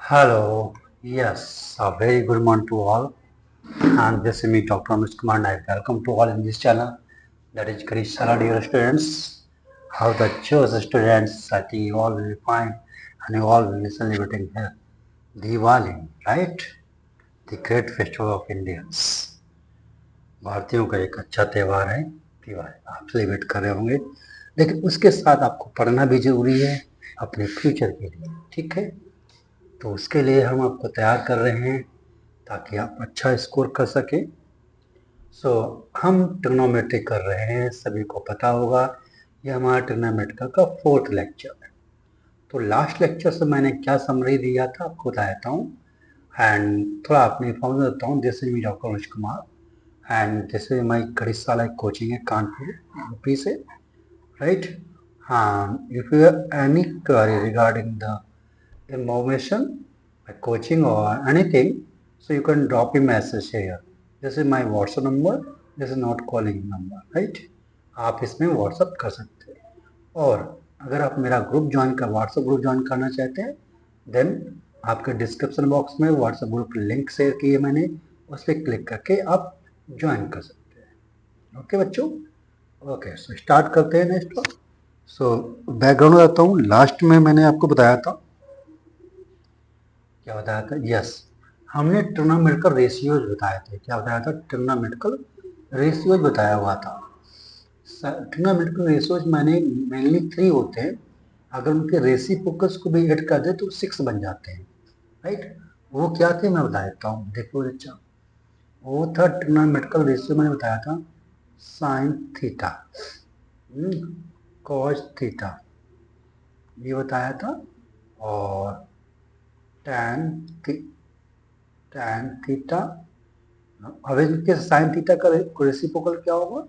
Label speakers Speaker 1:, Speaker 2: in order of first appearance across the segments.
Speaker 1: Hello, yes, a very good morning to all. And this is me, Dr. Anush Kumar Naik. Welcome to all in this channel. That is Karishala, dear students. How the choose students, I think you all will be fine and you all will be celebrating here. Diwali, right? The great festival of Indians. भारतीयों का एक अच्छा त्यौहार है दिवाली, आप celebrate कर रहे होंगे, लेकिन उसके साथ आपको पढ़ना भी जरूरी है अपने फ्यूचर के लिए, ठीक है। तो उसके लिए हम आपको तैयार कर रहे हैं ताकि आप अच्छा स्कोर कर सकें। हम ट्रिग्नोमेट्री कर रहे हैं, सभी को पता होगा ये हमारा ट्रिग्नोमेट्री का 4th लेक्चर है। तो लास्ट लेक्चर से मैंने क्या समरी दिया था आपको बता देता हूँ एंड थोड़ा आपने इन्फॉर्मेशन देता हूँ। This is me doctor Anuj Kumar and this is my करिशाला कोचिंग है कानपुर यूपी से, राइट। हाँ, if you have any query regarding the information, my coaching or anything, so you can drop a message here. This is my WhatsApp number. This is not calling number, right? आप इसमें WhatsApp कर सकते हैं। और अगर आप मेरा group join कर WhatsApp ग्रुप ज्वाइन करना चाहते हैं देन आपके डिस्क्रिप्शन बॉक्स में WhatsApp ग्रुप लिंक शेयर की है मैंने, उस पर क्लिक करके आप ज्वाइन कर सकते हैं। ओके बच्चों, ओके सो स्टार्ट करते हैं नेक्स्ट। सो बैकग्राउंड बताता हूँ। लास्ट में मैंने आपको बताया था, क्या बताया था, यस, हमने ट्रिग्नोमेट्रिकल रेशियोज बताए थे। क्या बताया था? ट्रिग्नोमेट्रिकल रेशियोज बताया हुआ था। ट्रिग्नोमेट्रिकल रेशियोज मैंने मेनली 3 होते हैं, अगर उनके रेसिप्रोकल्स को भी ऐड कर दे तो 6 बन जाते हैं, राइट। वो क्या थे मैं बता देता हूँ, देखो बच्चा। वो था ट्रिग्नोमेट्रिकल रेशियो, मैंने बताया था साइन थीटा, कॉस थीटा, ये बताया था। और टैन थीटा, अब इनके साइन थीटा का रेसिप्रोकल क्या होगा?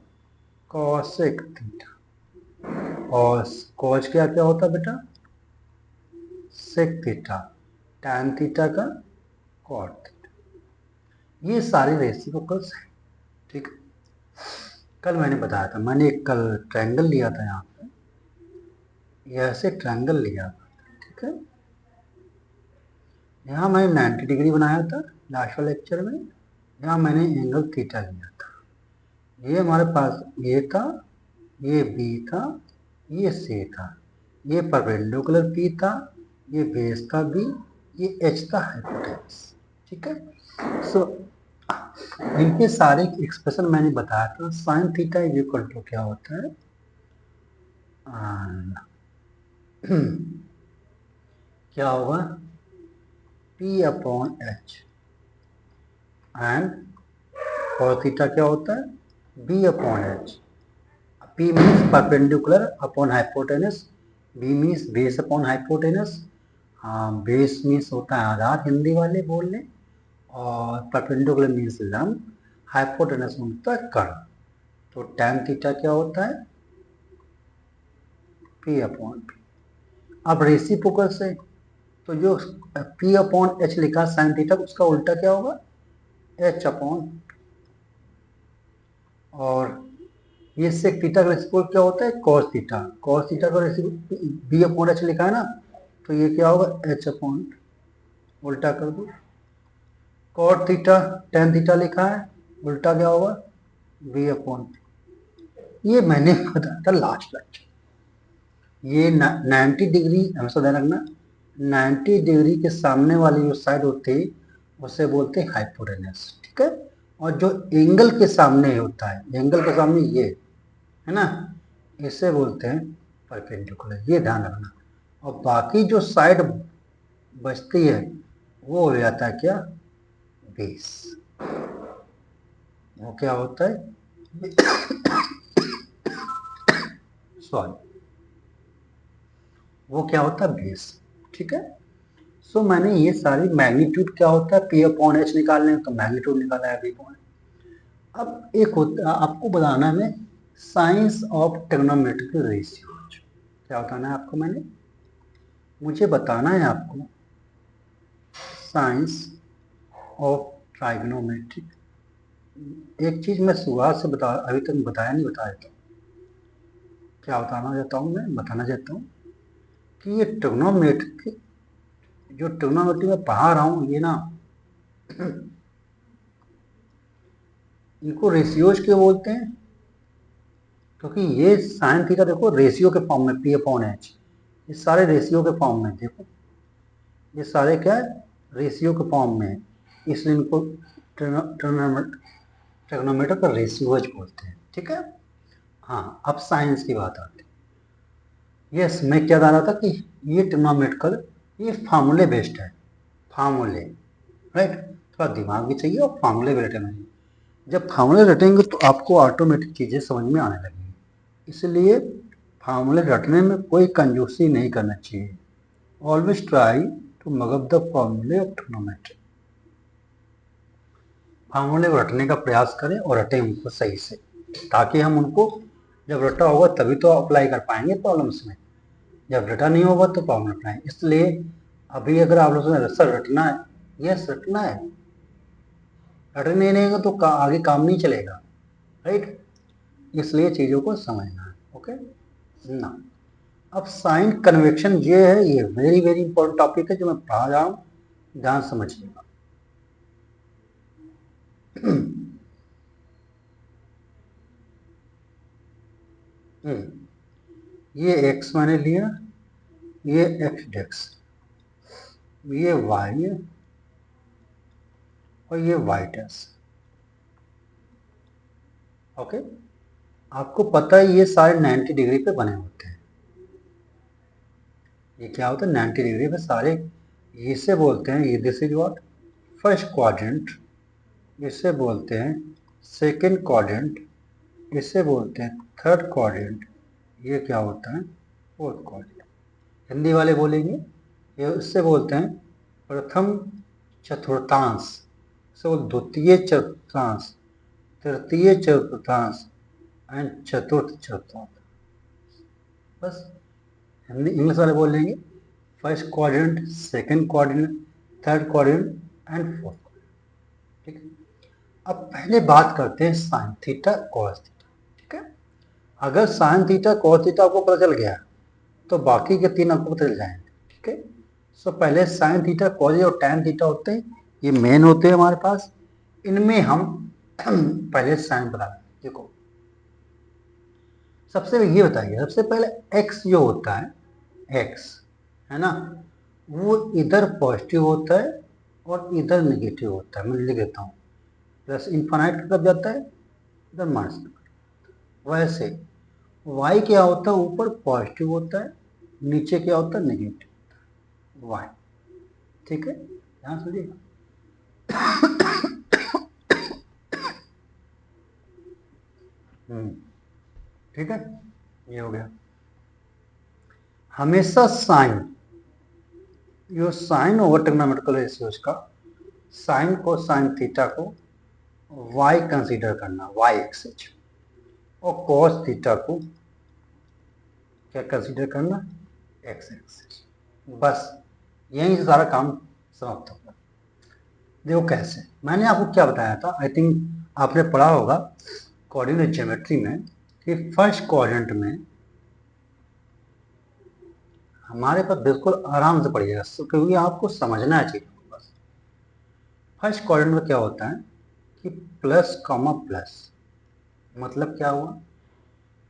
Speaker 1: Cosec theta. और कॉस क्या क्या होता है बेटा? Sec theta. टैन थीटा का कॉट थीटा। ये सारे रेसिप्रोकल्स हैं, ठीक है। कल मैंने बताया था, मैंने एक कल ट्रायंगल लिया था, यहाँ पे ये ऐसे ट्रायंगल लिया था, ठीक है। यहाँ मैंने 90 डिग्री बनाया था लास्ट वाले लेक्चर में। यहाँ मैंने एंगल थीटा लिया था। ये हमारे पास ए था, ये बी था, ये सी था, ये परपेंडिकुलर पी था, ये बेस था बी, ये एच था हाइपोटेनस, ठीक है। सो इनके सारे एक्सप्रेशन मैंने बताया था। Sine theta is equal to क्या होता है? क्या होगा? P upon H. And cos theta क्या होता है? B upon H. P means perpendicular upon hypotenuse, B means base upon hypotenuse। Base means होता है आधार हिंदी वाले बोल लें, और परपेंडिकुलर मीन्स लंब, हाइपोटेनस होता है कर्ण। तो tan थीटा क्या होता है? P upon P। अब रेसिप्रोकल से तो जो P अपॉन H लिखा साइन थीटा, उसका उल्टा क्या होगा? H upon. और ये सेक थीटा का रेसिप्रोकल क्या होता है? Cos theta. कॉस थीटा का रेसिप्रोकल बी अपॉन एच लिखा है ना, तो ये क्या होगा? एच अपॉन, उल्टा कर दो। कॉट थीटा टेन थीटा लिखा है, उल्टा क्या होगा? B upon. ये मैंने बताया था लास्ट लेक्चर। ये 90 डिग्री हमेशा ध्यान रखना, 90 डिग्री के सामने वाली जो साइड होती है उसे बोलते हैं हाइपोटेनस, ठीक है। और जो एंगल के सामने होता है, एंगल के सामने ये है ना, इसे बोलते हैं परपेंडिकुलर, ये ध्यान रखना। और बाकी जो साइड बचती है वो हो जाता है क्या? बेस। वो क्या होता है? सॉरी, वो क्या होता है? बेस, ठीक है। सो मैंने ये सारी मैग्नीट्यूड क्या होता है, पी अपॉन एच निकालने, तो मैग्नीट्यूड निकाला है पी अपॉन। अब एक होता आपको बताना है साइंस ऑफ ट्रिग्नोमेट्रिकल रेशियोज। क्या बताना है आपको? मुझे बताना है आपको साइंस ऑफ ट्राइग्नोमेट्रिक। एक चीज मैं शुरुआत से बता, अभी तक बताया नहीं, बता देता हूँ। क्या बताना चाहता हूँ? मैं बताना चाहता हूँ कि ये ट्रिग्नोमेट्रिक जो ट्रिग्नोमेट्री में पढ़ा रहा हूँ ये ना, इनको रेशियोज क्यों बोलते हैं? क्योंकि ये साइन थीटा देखो रेशियो के फॉर्म में, P/H, ये सारे रेशियो के फॉर्म में, देखो ये सारे क्या है, रेशियो के फॉर्म में है, इसलिए इनको ट्रिग्नोमेट्री का रेशियोज बोलते हैं। ठीक है। हाँ, अब साइंस की बात आती है। यस, मैं क्या बता रहा था कि ये ट्रिग्नोमेट्रिकल, ये फार्मूले बेस्ड है, फार्मूले, राइट। थोड़ा दिमाग भी चाहिए और फार्मूले भी रटना चाहिए। जब फार्मूले रटेंगे तो आपको ऑटोमेटिक चीज़ें समझ में आने लगेंगी, इसलिए फार्मूले रटने में कोई कंजूसी नहीं करना चाहिए। Always try to mug up the फॉर्मूले ऑफ ट्रिग्नोमेट्री। फार्मूले को रटने का प्रयास करें और रटें उनको सही से, ताकि हम उनको जब रटा होगा तभी तो अप्लाई कर पाएंगे प्रॉब्लम्स में, जब रटा नहीं होगा तो प्रॉब्लम अप्लाई। इसलिए अभी अगर आप लोगों ने सर रटना है, यस रटना है, रटने नहीं तो आगे काम नहीं चलेगा, राइट। इसलिए चीज़ों को समझना है। ओके ना, अब साइन कन्वेक्शन ये है, ये वेरी वेरी इंपॉर्टेंट टॉपिक है जो मैं पढ़ा रहा हूँ, ध्यान समझिएगा। ये x मैंने लिया, ये x डेक्स, ये y और ये y डैश। ओके, आपको पता है ये सारे 90 डिग्री पे बने होते हैं। ये क्या होता है 90 डिग्री पे सारे, इसे बोलते हैं, ये this is what first quadrant, इसे बोलते हैं सेकंड क्वाड्रेंट, इसे बोलते हैं थर्ड क्वाड्रेंट, ये क्या होता है फोर्थ क्वाड्रेंट। हिंदी वाले बोलेंगे ये, इससे बोलते हैं प्रथम चतुर्थांश, इसे बोलते द्वितीय चतुर्थांश, तृतीय चतुर्थांश एंड चतुर्थ चतुर्थांश। बस हिंदी इंग्लिश वाले बोल लेंगे first quadrant, second quadrant, third quadrant and fourth quadrant. ठीक है, अब पहले बात करते हैं साइन थीटा कॉस थीटा। ठीक है, अगर साइन थीटा कॉस थीटा आपको पता चल गया तो बाकी के तीन आपको पता चल जाएंगे। ठीक है, सो पहले साइन थीटा कॉस और टैन थीटा होते हैं, ये मेन होते हैं हमारे पास, इनमें हम पहले साइन बना लेंगे। देखो सबसे ये बताइए, सबसे पहले x जो होता है, x है ना, वो इधर पॉजिटिव होता है और इधर नेगेटिव होता है। मैं लिख देता हूँ, प्लस इन्फानाइट की तरफ जाता है, इधर माइनस। वैसे y क्या होता है, ऊपर पॉजिटिव होता है, नीचे क्या होता है नेगेटिव, y। ठीक है, ध्यान सुनिएगा। ठीक है, ये हो गया। हमेशा sign, yo sine over trigonometrical ratios का साइन को, साइन थीटा को y कंसीडर करना, y एक्सिस, और cos थीटा को क्या कंसीडर करना, x एक्सिस। बस यहीं से सारा काम समाप्त होगा। देखो कैसे, मैंने आपको क्या बताया था, आई थिंक आपने पढ़ा होगा कोऑर्डिनेट ज्योमेट्री में कि फर्स्ट क्वाड्रेंट में हमारे पास, बिल्कुल आराम से पढ़िएगा क्योंकि आपको समझना है चीज़। बस फर्स्ट क्वाड्रेंट में क्या होता है कि प्लस कॉमा प्लस, मतलब क्या हुआ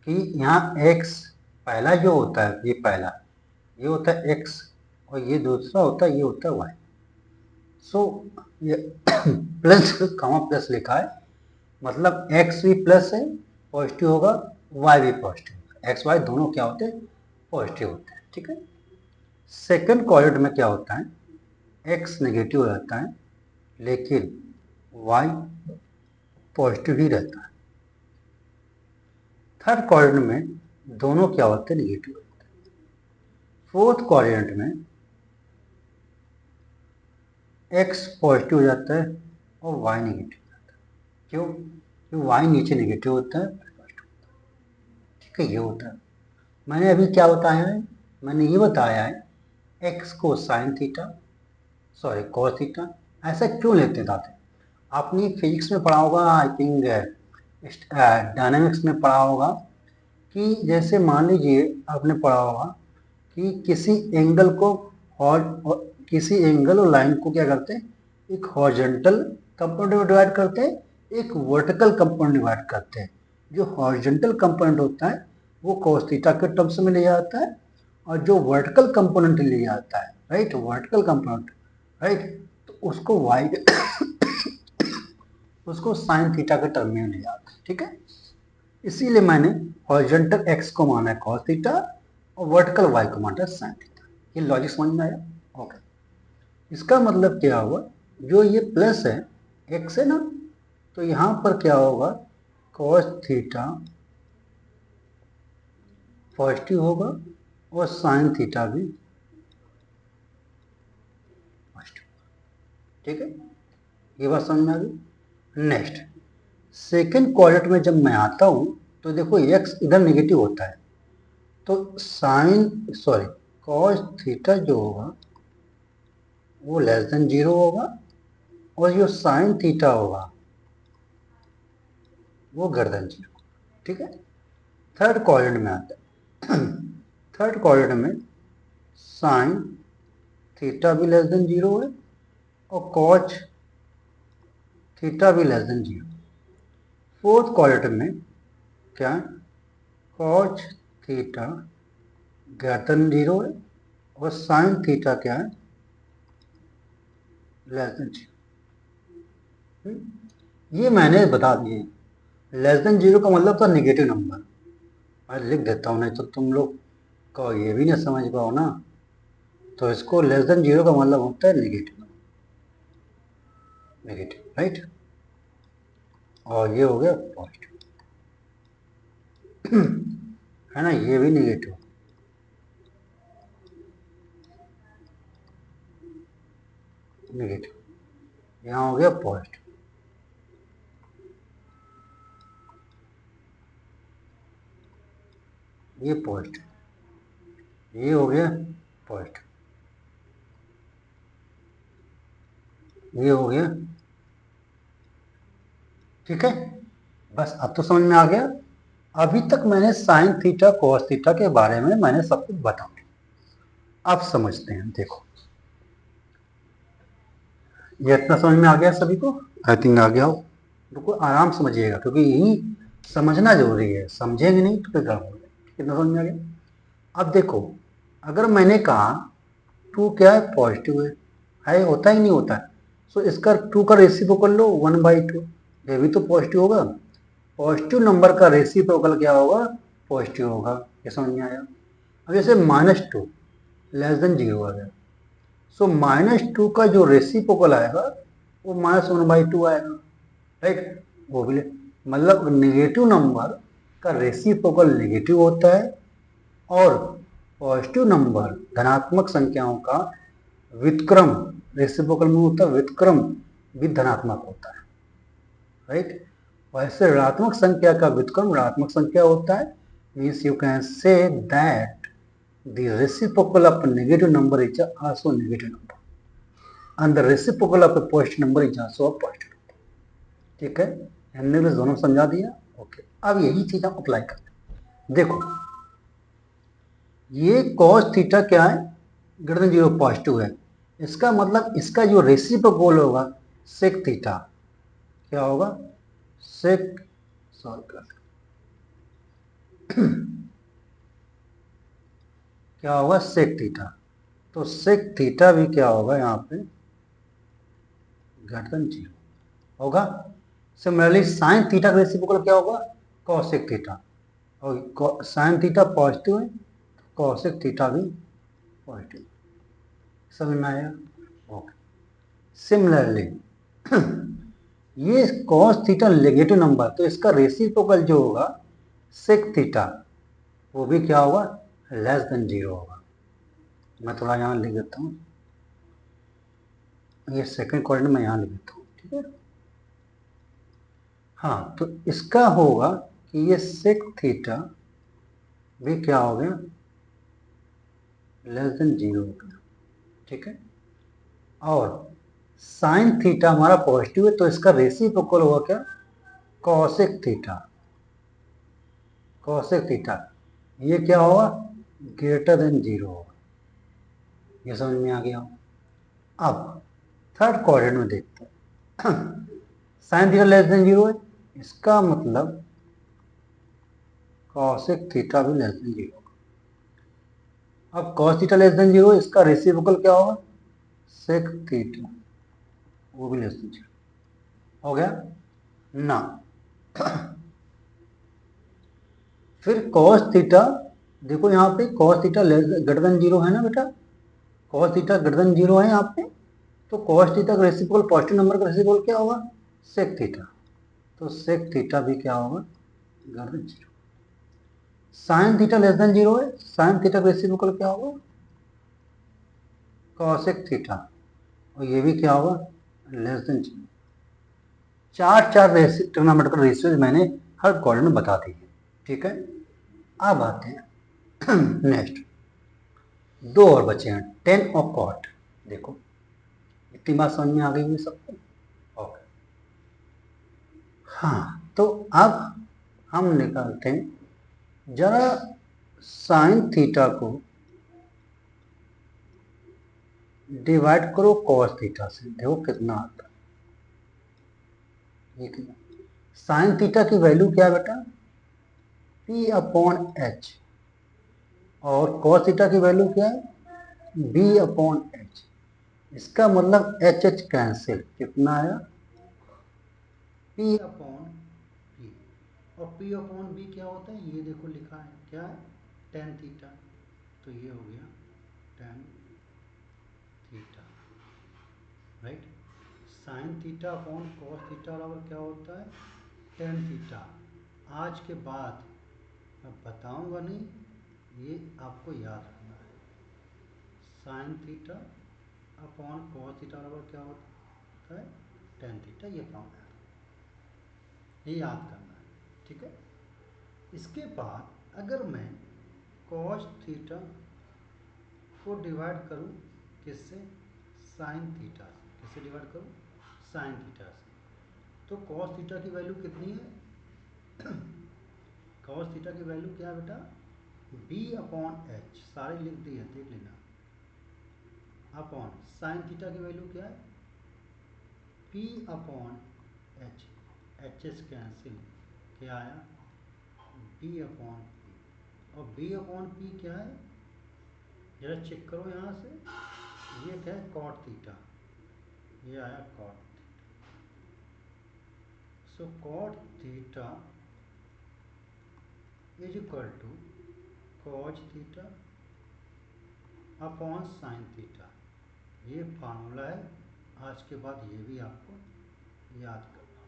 Speaker 1: कि यहाँ x पहला जो होता है, ये पहला ये होता है x और ये दूसरा होता है, ये होता है y। सो ये प्लस कॉमा प्लस लिखा है, मतलब x भी प्लस है, पॉजिटिव होगा, y भी पॉजिटिव होगा, x y दोनों क्या होते हैं, पॉजिटिव होते हैं। ठीक है, सेकंड क्वाड्रेंट में क्या होता है, x नेगेटिव रहता है लेकिन y पॉजिटिव ही रहता है। थर्ड क्वाड्रेंट में दोनों क्या होते हैं, नेगेटिव होते हैं। फोर्थ क्वाड्रेंट में x पॉजिटिव हो जाता है और y नेगेटिव हो जाता है। क्यों? क्योंकि y नीचे नेगेटिव होता है, पॉजिटिव होता है। ठीक है, ये होता है। मैंने अभी क्या बताया है, मैंने ये बताया है x को sine theta, sorry cos theta, ऐसा क्यों लेते हैं दाते? आपने फिजिक्स में पढ़ा होगा, आई थिंक डायनामिक्स में पढ़ा होगा कि जैसे मान लीजिए आपने पढ़ा होगा कि किसी एंगल को और किसी एंगल और लाइन को क्या करते हैं, एक हॉरिजॉन्टल कंपोनेंट में डिवाइड करते हैं, एक वर्टिकल कंपोनेंट डिवाइड करते हैं। जो हॉरिजॉन्टल कंपोनेंट होता है वो cos थीटा के टर्म्स में लिया जाता है, और जो वर्टिकल कंपोनेंट लिया जाता है, राइट, वर्टिकल कंपोनेंट, राइट, तो उसको y उसको साइन थीटा के टर्म में लिया जाता है। ठीक है, इसीलिए मैंने हॉरिजॉन्टल x को माना है cos थीटा और वर्टिकल y को माना है साइन थीटा। ये लॉजिक समझ में आया? ओके, इसका मतलब क्या हुआ, जो ये प्लस है x है ना, तो यहां पर क्या होगा, cos थीटा पॉजिटिव होगा और साइन थीटा भी पॉजिटिव। ठीक है, ये बात समझ में आ गई। नेक्स्ट, सेकेंड क्वाड्रेंट में जब मैं आता हूं तो देखो x इधर नेगेटिव होता है, तो cos थीटा जो होगा वो लेस देन 0 होगा, और जो साइन थीटा होगा वो ग्रेटर देन 0। ठीक है, थर्ड क्वाड्रेंट में आता है थर्ड क्वाड्रेंट में साइन थीटा भी लेस देन 0 है और कॉस थीटा भी लेस देन 0। फोर्थ क्वाड्रेंट में क्या है, कॉस थीटा ग्रेटर देन 0 है और साइन थीटा क्या है, लेस देन 0। ये मैंने बता दिए। लेस देन 0 का मतलब था निगेटिव नंबर। मैं लिख देता हूँ, नहीं तो तुम लोग को ये भी नहीं समझ पाओ ना। तो इसको लेस देन 0 का मतलब होता है नेगेटिव, नेगेटिव, राइट, और ये हो गया पॉजिटिव है ना, ये भी नेगेटिव, नेगेटिव, यहाँ हो गया पॉजिटिव, ये पॉजिटिव, ये हो गया पॉजिटिव, ये हो गया। ठीक है, बस अब तो समझ में आ गया। अभी तक मैंने साइन थीटा कॉस थीटा के बारे में मैंने सब कुछ बता दिया। अब समझते हैं, देखो ये इतना समझ में आ गया सभी को? आई थिंक आ गया हो। बिल्कुल आराम समझिएगा, क्योंकि यही समझना जरूरी है, समझेंगे नहीं तो फिर गड़बड़ हो जाएगी। कितना समझ में आ गया? अब देखो, अगर मैंने कहा टू क्या है, पॉजिटिव है, होता ही नहीं होता है, सो इसका टू का रेसिप्रोकल लो 1/2, ये भी तो पॉजिटिव होगा। पॉजिटिव नंबर का रेसिप्रोकल क्या होगा, पॉजिटिव होगा। ये समझ में आया? अब जैसे -2 लेस देन 0 आ गया, सो -2 का जो रेसिप्रोकल आएगा वो -1/2 आएगा, राइट, वो भी मतलब नेगेटिव नंबर का रेसिप्रोकल नेगेटिव होता है, और पॉजिटिव नंबर धनात्मक संख्याओं का व्युत्क्रम रेसिप्रोकल में होता है, व्युत्क्रम भी धनात्मक होता है, राइट। वैसे ऋणात्मक संख्या का व्युत्क्रम ऋणात्मक संख्या होता है। Means you can say that the reciprocal of a negative number is also a negative number and the reciprocal of a positive number is also a positive number। ठीक है, हमने भी दोनों समझा दिया। ओके, अब यही चीज हम अप्लाई करते हैं। देखो, ये cos थीटा क्या है, ग्रेटर देन 0 पॉजिटिव है, इसका मतलब इसका जो रेसिप्रोकल होगा सेक थीटा क्या होगा, सेक सॉल्व कर क्या होगा, सेक थीटा। तो सेक थीटा भी क्या होगा यहाँ पे, ग्रेटर देन 0 होगा। सिमिलरली साइन थीटा का रेसिप्रोकल क्या होगा, कॉसेक थीटा, और साइन थीटा पॉजिटिव है, कॉसेक थीटा भी पॉजिटिव। समझ में आया? ओके, सिमिलरली ये कॉस थीटा नेगेटिव नंबर, तो इसका रेसिप्रोकल जो होगा सेक थीटा वो भी क्या होगा, लेस देन 0 होगा। मैं थोड़ा यहाँ लिख देता हूँ, ये सेकंड क्वाड्रेंट में यहाँ लिख देता हूँ। ठीक है, हाँ, तो इसका होगा कि ये सेक थीटा भी क्या हो गया, लेस देन 0 हो गया। ठीक है, और साइन थीटा हमारा पॉजिटिव है, तो इसका रेसिप्रोकल होगा क्या, कॉसेक थीटा, कॉसेक थीटा ये क्या होगा, ग्रेटर देन 0 होगा। ये समझ में आ गया। अब थर्ड क्वाड्रेंट में देखते हैं। साइन थीटा लेस देन 0 है, इसका मतलब कॉसेक थीटा भी लेस देन 0। अब कॉस थीटा लेस देन 0, इसका रेसिप्रोकल क्या होगा, सेक थीटा, वो भी लेस देन 0 हो गया ना। फिर कॉस थीटा, देखो यहाँ पे कॉस थीटा ग्रेटर देन 0 है ना बेटा, कॉस थीटा ग्रेटर देन 0 है यहाँ पे, तो कॉस थीटा का रेसिप्रोकल पॉजिटिव नंबर का रेसिप्रोकल क्या होगा, सेक थीटा, तो सेक थीटा भी क्या होगा, greater than 0। Sine theta less than 0 है, साइन थीटा का रेसिप्रोकल क्या होगा, कॉसेक थीटा, और ये भी क्या होगा, लेस देन 0। चार ट्रिग्नोमेट्रिकल रेशियोज मैंने हर क्वाड्रेंट में बता दी है, ठीक है। अब आते हैं नेक्स्ट, दो और बचे हैं, टेन और कॉट। देखो इतनी बात समझ में आ गई हुई सबको, ओके। हाँ तो अब हम निकालते हैं, जरा साइन थीटा को डिवाइड करो कॉस थीटा से, देखो कितना आता है। ये साइन थीटा की वैल्यू क्या है बेटा, P अपॉन एच, और कॉस थीटा की वैल्यू क्या है, B अपॉन एच। इसका मतलब एच एच कैंसिल, कितना आया, P अपॉन P, और P अपॉन B क्या होता है, ये देखो लिखा है, क्या है, टेन थीटा, तो ये हो गया tan theta, right. Sign theta upon cos theta बराबर क्या होता है, टेन थीटा। आज के बाद मैं बताऊंगा नहीं, ये आपको याद रखना है। Sign theta upon cos theta बराबर क्या होता है, टेन थीटा, ये फॉर्मूला ये याद करना है, ठीक है। इसके बाद अगर मैं कॉस थीटा को डिवाइड करूं किससे, साइन थीटा से, किससे डिवाइड करूं, साइन थीटा से, तो कॉस थीटा की वैल्यू कितनी है, कॉस थीटा की वैल्यू क्या है बेटा, B अपॉन एच, सारे लिख दिए, देख लेना, अपॉन साइन थीटा की वैल्यू क्या है, P upon H, H S cancel, क्या आया, B अपॉन पी, और B अपॉन पी क्या है, जरा चेक करो यहाँ से, ये क्या है, कॉट थीटा, ये आया cot theta. So cot theta is equal to cos theta upon sine theta, ये फार्मूला है। आज के बाद ये भी आपको याद करना।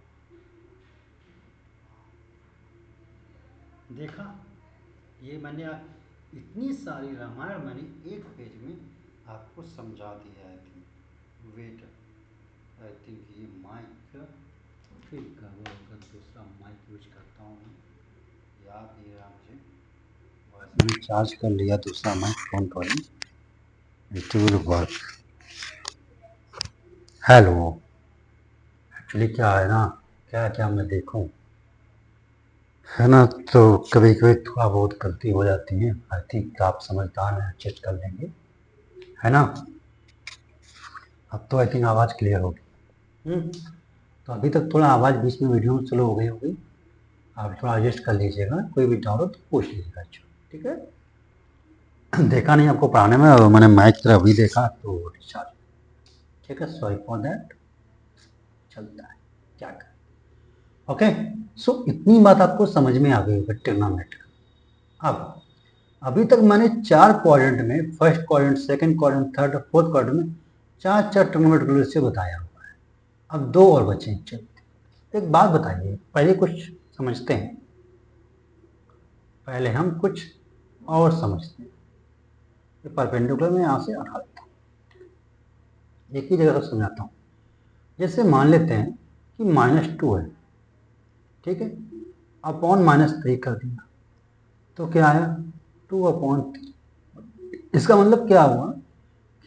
Speaker 1: देखा, ये मैंने इतनी सारी रामायण मैंने एक पेज में आपको समझा दिया है। वेट, आई थिंक ये माइक फिर करो, अगर दूसरा माइक यूज करता हूँ मैं, याद नहीं रहा मुझे, मैंने चार्ज कर लिया दूसरा माइक फोन पर, it will work. Hello, actually क्या है ना, क्या क्या मैं देखूं, है ना, तो कभी कभी थोड़ा बहुत गलती हो जाती है। आई थिंक आप समझदार हैं, एडजस्ट कर लेंगे, है ना। अब तो आई थिंक आवाज़ क्लियर होगी। तो अभी तक थोड़ा आवाज़ बीच में वीडियो में स्लो हो गई होगी, आप थोड़ा एडजस्ट कर लीजिएगा, कोई भी डाउट हो तो पूछ लीजिएगा, ठीक है। देखा नहीं आपको पढ़ाने में, और मैंने मैच तरह अभी देखा तो डिस्चार्ज, ठीक है, सॉरी फॉर दैट, चलता है, क्या कर, ओके। सो इतनी बात आपको समझ में आ गई होगी ट्रिग्नोमेट्री। अब अभी तक मैंने चार क्वाड्रेंट में, first quadrant, second quadrant, third और फोर्थ क्वाड्रेंट में चार चार ट्रिग्नोमेट्रिक रेशियो बताया हुआ है। अब दो और बचे हैं, चलते एक बात बताइए, पहले कुछ समझते हैं, पहले हम कुछ और समझते हैं। ये परपेंडिकुलर में यहाँ से हटा देता हूँ, एक ही जगह से समझाता हूँ। जैसे मान लेते हैं कि -2 है, ठीक है, अपॉन -3 कर दिया, तो क्या आया, 2/3। इसका मतलब क्या हुआ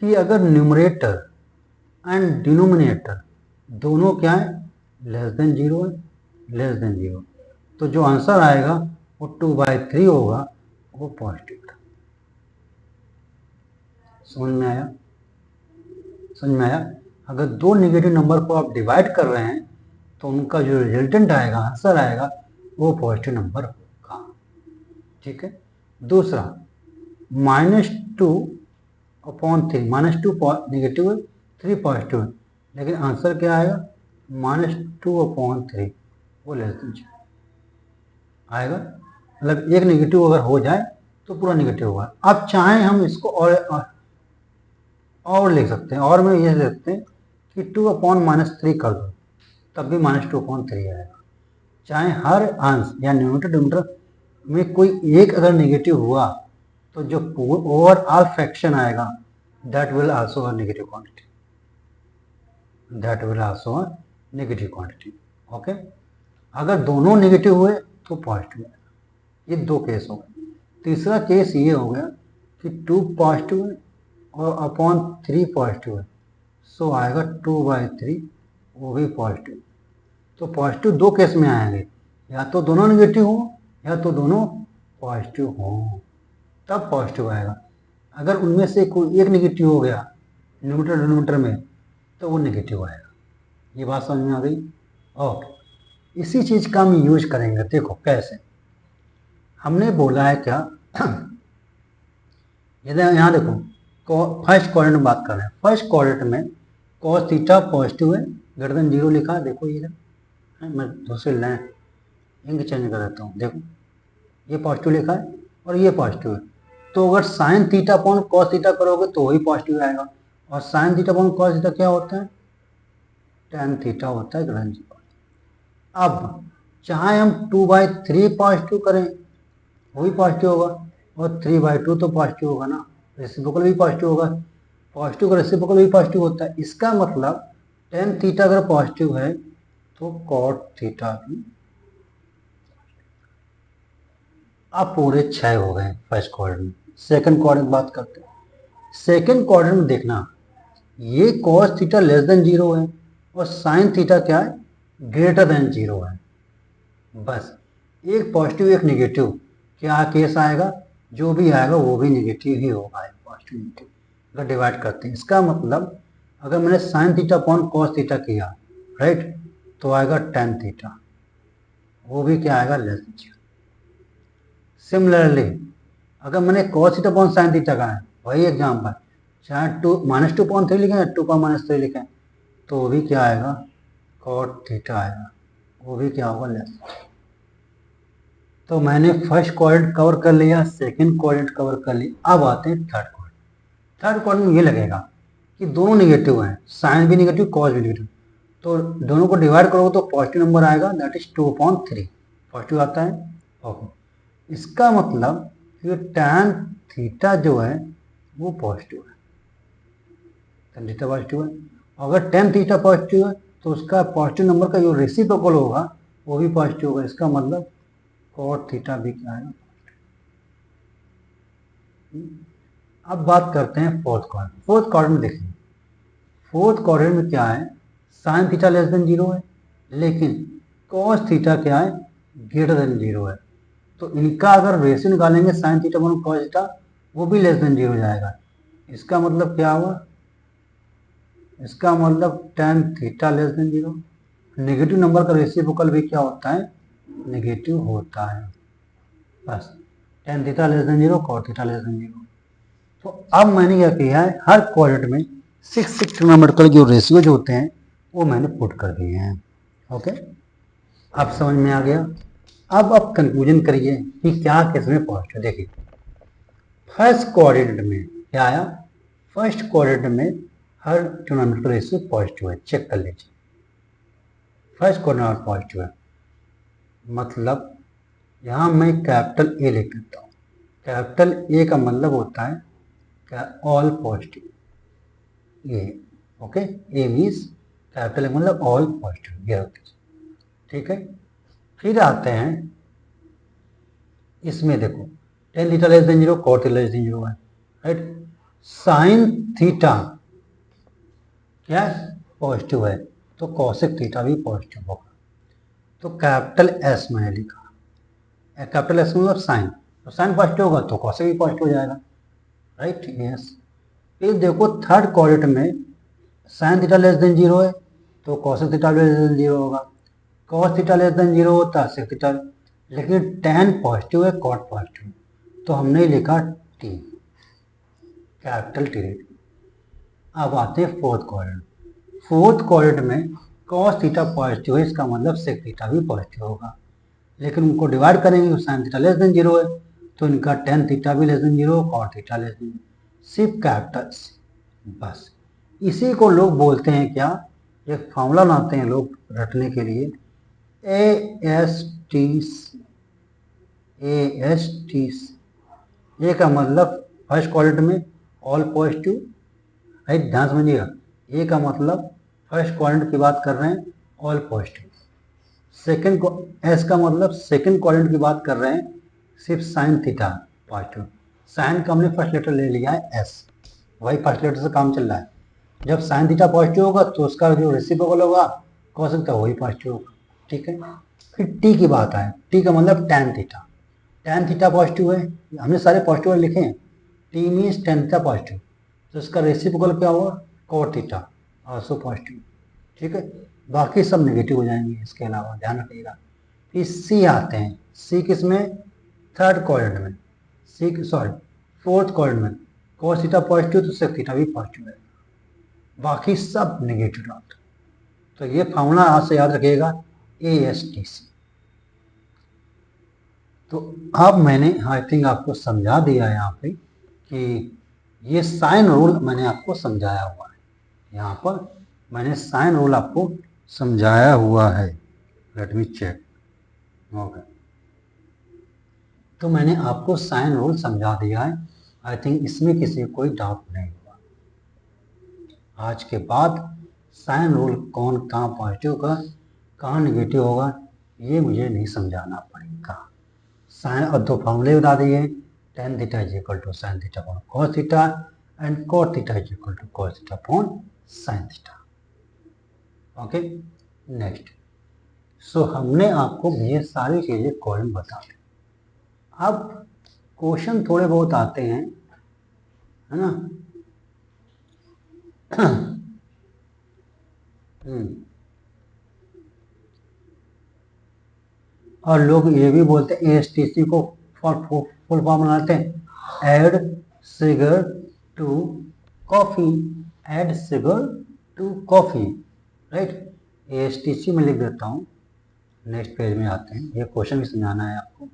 Speaker 1: कि अगर न्यूमरेटर एंड डिनोमिनेटर दोनों क्या है, लेस देन 0 है, लेस देन 0, तो जो आंसर आएगा वो 2/3 होगा, वो पॉजिटिव था। समझ में आया। समझ में आया? अगर दो नेगेटिव नंबर को आप डिवाइड कर रहे हैं तो उनका जो रिजल्टेंट आएगा, आंसर आएगा, वो पॉजिटिव नंबर होगा। ठीक है। दूसरा, -2/3, -2 नेगेटिव है, 3 पॉजिटिव है, लेकिन आंसर क्या आएगा? -2/3, वो लेस देन 0 आएगा। मतलब एक नेगेटिव अगर हो जाए तो पूरा नेगेटिव होगा। अब चाहे हम इसको और लिख सकते हैं, और में ये लिख सकते हैं कि 2/-3 कर दो, तब भी -2/3 आएगा। चाहे हर अंश या न्यूमरेटर डिनोमिनेटर में कोई एक अगर नेगेटिव हुआ तो जो ओवरऑल फ्रैक्शन आएगा that will also a negative quantity, that will also a negative quantity. Okay. अगर दोनों नेगेटिव हुए तो पॉजिटिव आएगा। ये दो केस हो गए। तीसरा केस ये हो गया कि 2 पॉजिटिव है और /3 पॉजिटिव है, सो आएगा 2/3, वो भी पॉजिटिव। तो पॉजिटिव दो केस में आएंगे, या तो दोनों नेगेटिव हो या तो दोनों पॉजिटिव हो, तब पॉजिटिव आएगा। अगर उनमें से कोई एक नेगेटिव हो गया न्यूमरेटर डिनोमिनेटर में तो वो नेगेटिव आएगा। ये बात समझ में आ गई? ओके। इसी चीज का हम यूज करेंगे। देखो कैसे। हमने बोला है क्या यहाँ देखो, फर्स्ट क्वाड्रेंट में बात कर रहे हैं। फर्स्ट क्वाड्रेंट में cos थीटा पॉजिटिव है, ग्रेटर देन 0 लिखा है। देखो ये मैं दूसरे लाइन इंक चेंज कर देता हूँ। देखो ये पॉजिटिव लिखा है और ये पॉजिटिव है, तो अगर sign theta upon cos theta करोगे तो वही पॉजिटिव आएगा। और sign theta upon cos theta क्या होता है? tan थीटा होता है, ग्रेटर देन 0। अब चाहे हम 2/3 पॉजिटिव करें, वही पॉजिटिव होगा, और 3/2 तो पॉजिटिव होगा ना, रेसिप्रोकल भी पॉजिटिव होगा। पॉजिटिव का रेसिप्रोकल भी पॉजिटिव होता है। इसका मतलब tan थीटा अगर पॉजिटिव है तो cot थीटा भी। अब पूरे 6 हो गए फर्स्ट क्वाड्रेंट में। सेकंड क्वाड्रेंट बात करते हैं। सेकंड क्वाड्रेंट में देखना, ये cos थीटा लेस देन 0 है और साइन थीटा क्या है? ग्रेटर देन 0 है। बस एक पॉजिटिव एक नेगेटिव, क्या केस आएगा? जो भी आएगा वो भी नेगेटिव ही होगा, पॉजिटिव नेगेटिव अगर डिवाइड करते हैं। इसका मतलब अगर मैंने sign theta upon cos theta किया, राइट, तो आएगा tan थीटा, वो भी क्या आएगा? Less than 0। सिमिलरली अगर मैंने cos theta upon sine theta का है, वही एग्जाम्पल, चाहे -2/3 लिखें या 2/-3 लिखें, तो वो भी क्या आएगा? cot थीटा आएगा, वो भी क्या होगा? लेस। तो मैंने फर्स्ट क्वाड्रेंट कवर कर लिया, सेकंड क्वाड्रेंट कवर कर लिया। अब आते हैं थर्ड क्वाड्रेंट। थर्ड क्वाड्रेंट में ये लगेगा कि दोनों नेगेटिव हैं, साइन भी नेगेटिव, कॉस भी नेगेटिव, तो दोनों को डिवाइड करोगे तो पॉजिटिव नंबर आएगा, दैट इज 2/3 पॉजिटिव आता है। ओके। इसका मतलब कि tan थीटा जो है वो पॉजिटिव है, tan थीटा पॉजिटिव है। अगर tan थीटा पॉजिटिव है तो उसका पॉजिटिव नंबर का जो रेसिप्रोकल होगा वो भी पॉजिटिव होगा। इसका मतलब cot थीटा भी क्या है? अब बात करते हैं फोर्थ क्वाड्रेंट। फोर्थ क्वाड्रेंट में देखिए, फोर्थ क्वाड्रेंट में क्या है? साइन थीटा लेस देन 0 है, लेकिन cos थीटा क्या है? ग्रेटर देन 0 है। तो इनका अगर रेशियो निकालेंगे साइन थीटा बनो cos थीटा, वो भी लेस देन 0 जाएगा। इसका मतलब क्या हुआ? इसका मतलब tan theta less than 0। Negative number का रेसिप्रोकल भी क्या होता है? नेगेटिव होता है। बस tan theta less than 0, cos theta less than 0। तो अब मैंने क्या किया है? हर क्वाड्रेंट में 6 ट्रिग्नोमेट्रिकल जो रेशियोज होते हैं वो मैंने पुट कर दिए हैं। ओके, अब समझ में आ गया। अब आप कंक्लूजन करिए कि क्या केस में पॉजिटिव। देखिए फर्स्ट क्वाड्रेंट में क्या आया? फर्स्ट क्वाड्रेंट में हर ट्रिग्नोमेट्रिकल रेशियो पॉजिटिव है, चेक कर लीजिए। फर्स्ट क्वाड्रेंट में पॉजिटिव है, मतलब यहां मैं कैपिटल ए लिख देता हूं। कैपिटल ए का मतलब होता है क्या? All positive. A, okay, A means capital A मतलब ऑल पॉजिटिव, ये होती है। ठीक है। फिर आते हैं इसमें, देखो tan theta less than 0, cot theta less than 0 है, राइट। साइन थीटा क्या पॉजिटिव है, तो cosec थीटा भी पॉजिटिव होगा। तो कैपिटल एस मैंने लिखा, कैपिटल एस मतलब साइन, तो साइन पॉजिटिव होगा तो cosec भी पॉजिटिव हो जाएगा, राइट। यस। फिर देखो थर्ड क्वाड्रेंट में साइन थीटा लेस देन 0 है तो कॉसेक थीटा लेस देन 0 होगा, कॉस थीटा लेस देन 0 होता है सेक थीटा, लेकिन tan पॉजिटिव है कॉट पॉजिटिव, तो हमने लिखा टी, कैपिटल टी। अब आते हैं फोर्थ क्वाड्रेंट। फोर्थ क्वाड्रेंट में कॉस थीटा पॉजिटिव है, इसका मतलब सेक थीटा भी पॉजिटिव होगा, लेकिन उनको डिवाइड करेंगे साइन थीटा लेस देन 0 है तो इनका tan थीटा भी less than 0, cot theta less than, सिर्फ कैपिटल सी, बस। इसी को लोग बोलते हैं क्या, एक फॉर्मूला बनाते हैं लोग रटने के लिए, ASTC। ए का मतलब फर्स्ट क्वाड्रेंट में ऑल पॉजिटिव, राइट, ध्यान समझिएगा। ए का मतलब फर्स्ट क्वाड्रेंट की बात कर रहे हैं, ऑल पॉजिटिव। सेकंड को एस का मतलब सेकंड क्वाड्रेंट की बात कर रहे हैं, सिर्फ साइन थीटा पॉजिटिव। साइन का हमने फर्स्ट लेटर ले लिया है एस, वही फर्स्ट लेटर से काम चल रहा है। जब साइन थीटा पॉजिटिव होगा तो उसका जो रेसिप्रोकल होगा कॉस थीटा वही पॉजिटिव होगा, ठीक है। फिर टी की बात आए, टी का मतलब tan theta, tan theta positive है, हमने सारे पॉजिटिव लिखे हैं, T means tan theta positive, तो इसका रेसिप्रोकल क्या होगा cot थीटा, ऑल्सो पॉजिटिव, ठीक है। बाकी सब नेगेटिव हो जाएंगे, इसके अलावा ध्यान रखिएगा। फिर सी आते हैं, सी किस में, थर्ड क्वाड्रेंट में, फोर्थ क्वाड्रेंट में, cos थीटा पॉजिटिव तो sec थीटा भी पॉजिटिव है, बाकी सब नेगेटिव आता। तो ये फॉर्मूला आज से याद रखिएगा, ASTC। तो अब मैंने आई थिंक आपको समझा दिया है यहाँ पे कि ये साइन रूल मैंने आपको समझाया हुआ है, यहाँ पर मैंने साइन रूल आपको समझाया हुआ है। लेट मी चेक, ओके, तो मैंने आपको साइन रूल समझा दिया है। आई थिंक इसमें किसी को कोई डाउट नहीं हुआ। आज के बाद साइन रूल कौन कहाँ पॉजिटिव का कहाँ नेगेटिव होगा ये मुझे नहीं समझाना पड़ेगा। साइन और दो फॉर्मूले बता दिए, tan theta is equal to sine theta upon cos theta and cot theta is equal to cos theta upon sine theta. Okay, next, so हमने आपको ये सारी चीजें कॉलम बता दी। अब क्वेश्चन थोड़े बहुत आते हैं, है ना। और लोग ये भी बोलते हैं ASTC को फुल फॉर्म बनाते हैं, add sugar to coffee, add sugar to coffee, right. ASTC में लिख देता हूँ, नेक्स्ट पेज में आते हैं। ये क्वेश्चन भी समझाना है आपको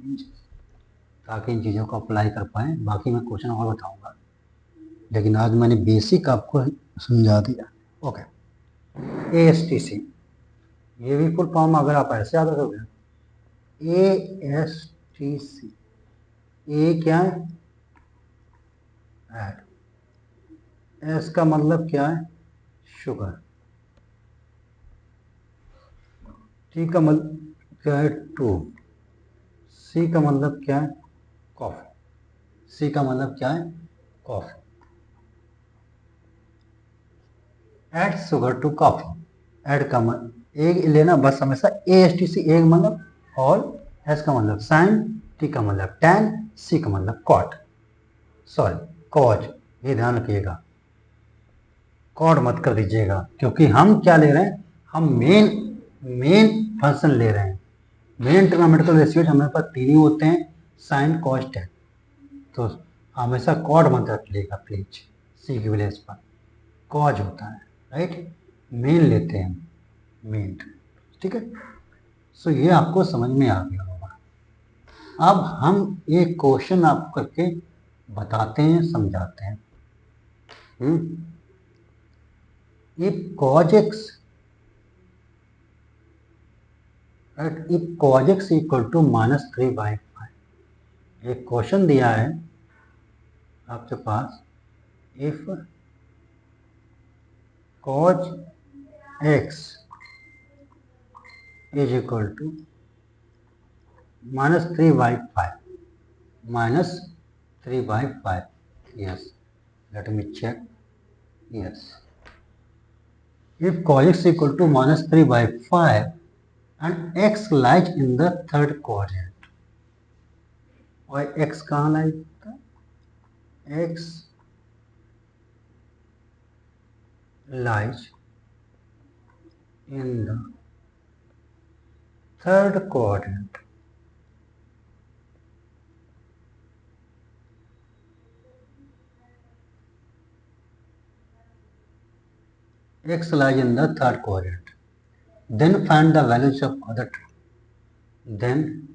Speaker 1: ताकि इन चीज़ों को अप्लाई कर पाए, बाकी मैं क्वेश्चन और बताऊंगा, लेकिन आज मैंने बेसिक आपको समझा दिया। ओके, ASTC, ये भी फुल फॉर्म अगर आप ऐसे याद रखोगे, ASTC, ए क्या है, ऐड, एस का मतलब क्या है, शुगर, टी का मतलब क्या है, टू, सी का मतलब क्या है, कॉफी, सी का मतलब क्या है, coffee, add sugar to coffee, add का मतलब एक लेना बस हमेशा, ASTC एक मतलब ऑल, एस का मतलब साइन, टी का मतलब टैन, सी का मतलब कॉट, सॉरी कॉज, ये ध्यान रखिएगा, कॉट मत कर दीजिएगा, क्योंकि हम क्या ले रहे हैं, हम मेन फंक्शन ले रहे हैं। मेन ट्रिग्नोमेट्रिकल रेशियो हमारे पास तीन ही होते हैं, साइन कॉस टैन, तो हमेशा कॉड मत रखिएगा प्लीज, सी की प्लेस पर कॉज होता है, राइट, मेन लेते हैं मेन, ठीक है। सो ये आपको समझ में आ गया होगा। अब हम एक क्वेश्चन आपको करके बताते हैं, समझाते हैं। if cos x, right, if cos x equal to -3/5, एक क्वेश्चन दिया है आपके पास, if cos x is equal to -3/5, -3/5, yes, let me check, yes, if cos x equal to -3/5 and x lies in the third quadrant, और x कहाँ lies, x lies in the third quadrant. X lies in the third quadrant. Then find the values of other two. Then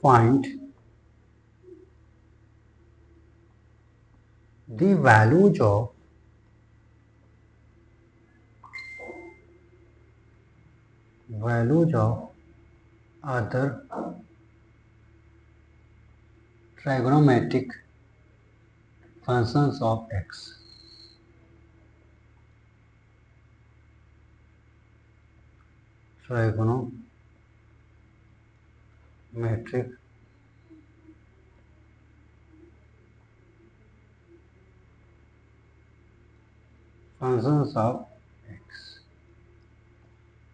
Speaker 1: find the values of other trigonometric functions of x. Trigonometric functions of x.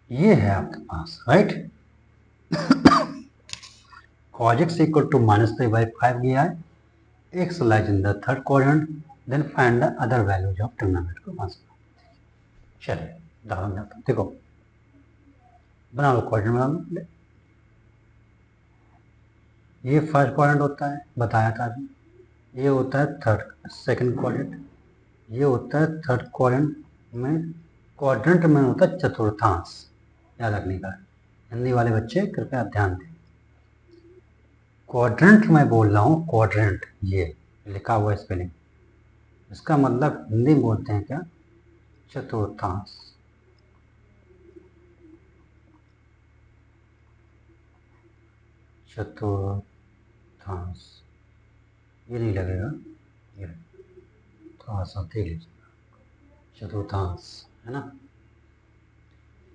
Speaker 1: ये है आपके पास, right. cos x equal to -3/5 दिया है, x lies in the third quadrant, then find the other values of trigonometric function. चलिए उदाहरण जाता हूँ, देखो बना लो क्वाड्रेंट बना लो। ये फर्स्ट क्वाड्रेंट होता है, बताया था अभी। ये होता है सेकंड क्वाड्रेंट। ये होता है थर्ड क्वाड्रेंट में होता है चतुर्थांश, याद रखने का। हिंदी वाले बच्चे कृपया ध्यान दें। क्वाड्रेंट मैं बोल रहा हूँ, क्वाड्रेंट ये लिखा हुआ स्पेलिंग, इसका मतलब हिंदी में बोलते हैं क्या, चतुर्थांश। चतुर्थांश ये नहीं लगेगा, ये थोड़ा सा देख लीजिए, चतुर्थांश है ना।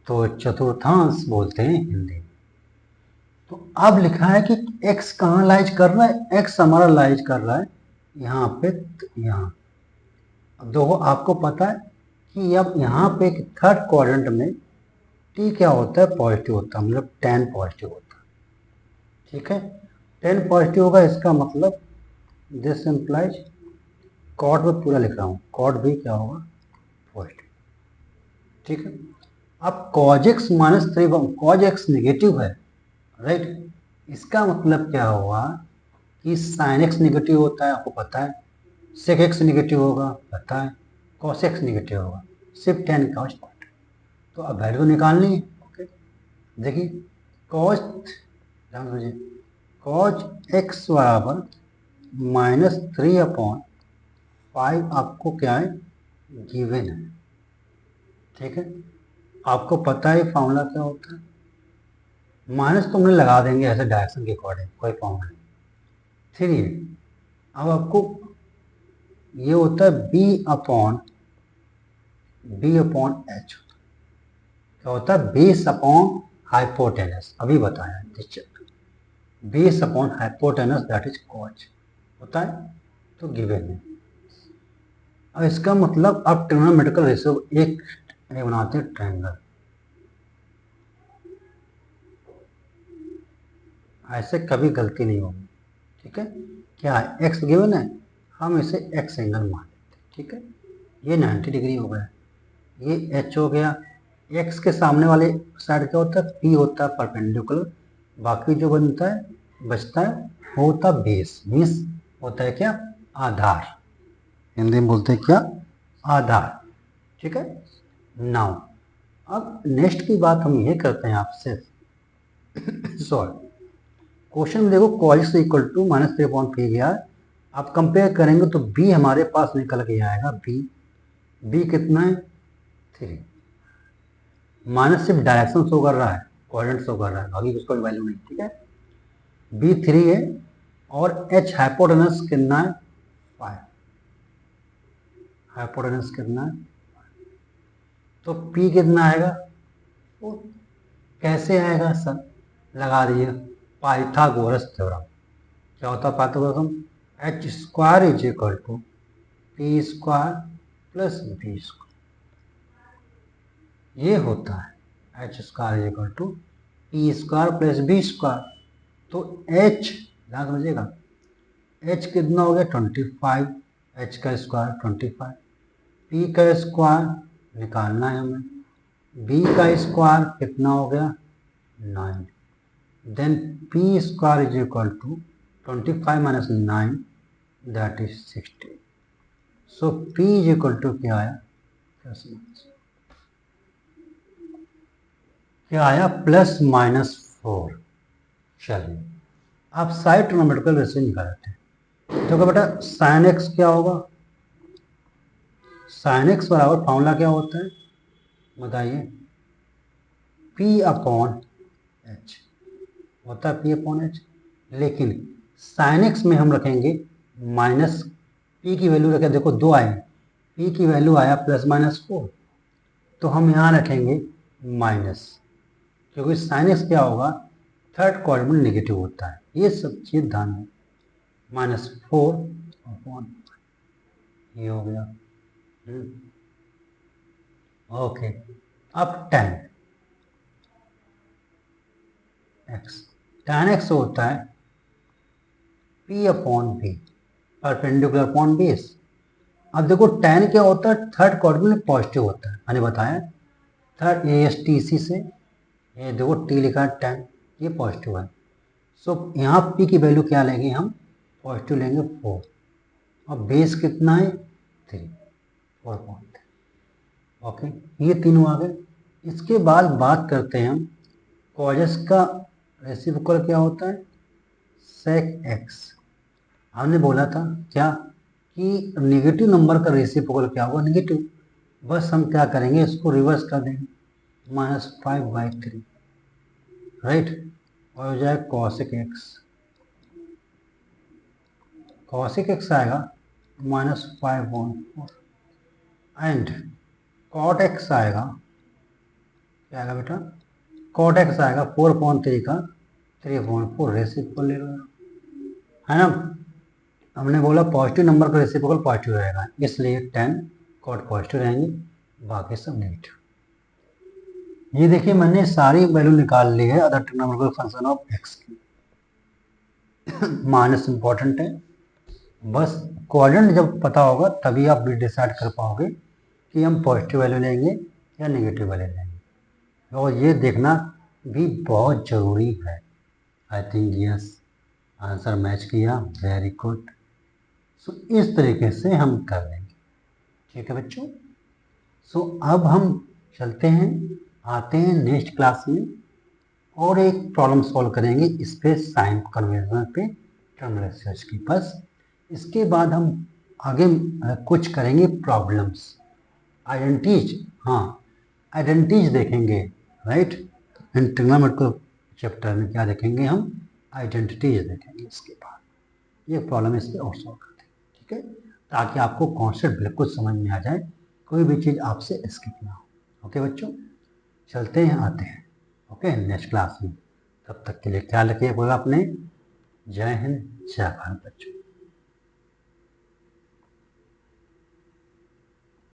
Speaker 1: तो चतुर्थांश बोलते हैं हिंदी। तो अब लिखा है कि x कहाँ लाइज कर रहा है, x हमारा लाइज कर रहा है यहाँ पे, यहाँ। अब देखो आपको पता है कि अब यहाँ पे थर्ड क्वाड्रेंट में t क्या होता है, पॉजिटिव होता है, मतलब 10 पॉजिटिव होता है, ठीक है। 10 पॉजिटिव होगा, इसका मतलब दिस इम्प्लाइज, कॉट में पूरा लिख रहा हूँ, कॉट भी क्या होगा, पॉजिटिव, ठीक है। अब cos x -3, cos x negative है, राइट। इसका मतलब क्या हुआ कि sin x नेगेटिव होता है, आपको पता है। sec x नेगेटिव होगा, पता है। cos x नेगेटिव होगा, सिर्फ 10 का पार्ट। तो अब वैल्यू निकालनी है, ओके। देखिए cos, ध्यान दीजिए, cos x बराबर -3/5 आपको क्या है, गिवन है, ठीक है। आपको पता है फॉर्मूला क्या होता है, माइनस तो हमने लगा देंगे ऐसे डायरेक्शन के अकॉर्डिंग, कोई फॉर्मूला नहीं। 3 है। अब आपको ये होता है b/h, क्या होता है, बेस अपॉन हाइपोटेनस, अभी बताया base upon hypotenuse, that is cause होता है, तो गिवन है। अब इसका मतलब अब ट्रिग्नोमेट्रिकल रेशियो एक बनाते हैं ट्रायंगल, ऐसे कभी गलती नहीं होगी, ठीक है। क्या है, एक्स गिवन है, हम इसे एक्स एंगल मान लेते हैं, ठीक है। ये 90 डिग्री हो गया, ये एच हो गया। एक्स के सामने वाले साइड क्या होता है, पी होता है परपेंडिकुलर, बाकी जो बनता है बचता है वो होता है बेस, मीन्स होता है क्या, आधार, हिंदी में बोलते हैं क्या, आधार, ठीक है। नाउ अब नेक्स्ट की बात हम ये करते हैं आपसे, सॉल्व। क्वेश्चन में देखो cos x इक्वल टू -3/5 गया, आप कंपेयर करेंगे तो b हमारे पास निकल के आएगा, b कितना है, 3। माइनस सिर्फ डायरेक्शन शो कर रहा है, क्वाड्रेंट शो कर रहा है, बाकी उसका वैल्यू नहीं, ठीक है। b 3 है और h हाइपोटेनस कितना है, 5, हाइपोटेनस कितना है, तो p कितना आएगा, वो कैसे आएगा सर, लगा दिए पाइथागोरस थ्योरम। क्या होता है Pythagoras, h square is equal to p square plus b square, ये होता है h square is equal to p square plus b square. तो h ध्यान समझिएगा, h कितना हो गया 25, h का स्क्वायर 25, p का स्क्वायर निकालना है हमें, b का स्क्वायर कितना हो गया 9, then p square is equal to 25 minus 9 that is 60। So p is equal to क्या आया, प्लस माइनस 4। चलिए आप साइड ट्रिग्नोमेट्रिकल रेशियो निकालते हैं। तो बेटा साइन एक्स क्या होगा, साइन एक्स बराबर फॉर्मूला क्या होता है बताइए, P अपॉन एच होता है, P अपॉन एच। लेकिन साइन एक्स में हम रखेंगे माइनस, P की वैल्यू रखें, देखो दो आए, P की वैल्यू आया प्लस माइनस 4, तो हम यहाँ रखेंगे माइनस, क्योंकि साइन एक्स क्या होगा थर्ड क्वाड्रेंट नेगेटिव होता है, ये सब चीज ध्यान में, -4 अपॉन ये हो गया। ओके, अब tan x होता है P upon B, perpendicular upon base. अब देखो tan क्या होता है, थर्ड क्वाड्रेंट में पॉजिटिव होता है, मैंने बताया थर्ड ASTC से, ये देखो T लिखा है tan, ये पॉजिटिव है। सो यहाँ P की वैल्यू क्या लेंगे हम, पॉजिटिव लेंगे 4, और बेस कितना है 3, 4.3। ओके, ये तीनों आ गए। इसके बाद बात करते हैं हम कॉजस का रेसिप्रोकल क्या होता है, sec x। हमने बोला था क्या कि नेगेटिव नंबर का रेसिप्रोकल क्या होगा नेगेटिव, बस हम क्या करेंगे इसको रिवर्स कर देंगे, -5/3, राइट, और हो जाए cosec x, cosec x आएगा -5/4, एंड cot x आएगा, क्या आएगा बेटा, cot x आएगा 4/3 का 3/4, रेसिप्रोकल ले लो, है ना। हमने बोला पॉजिटिव नंबर का रेसिप्रोकल पॉजिटिव रहेगा, इसलिए 10 cot पॉजिटिव रहेंगे, बाकी सब नेगेटिव। ये देखिए मैंने सारी वैल्यू निकाल ली है other trigonometrical function of x की। माइनस इंपॉर्टेंट है, बस क्वाड्रेंट जब पता होगा तभी आप भी डिसाइड कर पाओगे कि हम पॉजिटिव वैल्यू लेंगे या नेगेटिव वैल्यू लेंगे, और ये देखना भी बहुत ज़रूरी है। I think yes, answer match किया, वेरी गुड। सो इस तरीके से हम कर लेंगे, ठीक है बच्चों। सो अब हम चलते हैं, आते हैं नेक्स्ट क्लास में, और एक प्रॉब्लम सॉल्व करेंगे इस पे, साइन कन्वेंशन पे टर्म रेशियोज की। बस इसके बाद हम आगे कुछ करेंगे प्रॉब्लम्स, आइडेंटिटीज, हाँ आइडेंटिटीज देखेंगे, राइट। इन ट्रिग्नोमेट्रिकल चैप्टर में क्या देखेंगे हम, आइडेंटिटीज देखेंगे। इसके बाद ये प्रॉब्लम इस पर और सॉल्व करते हैं, ठीक है, ताकि आपको कॉन्सेप्ट बिल्कुल समझ में आ जाए, कोई भी चीज़ आपसे स्किप ना हो। ओके बच्चों, चलते हैं, आते हैं ओके नेक्स्ट क्लास में। तब तक के लिए ख्याल रखिए पूरा अपने। जय हिंद, जय भारत बच्चों।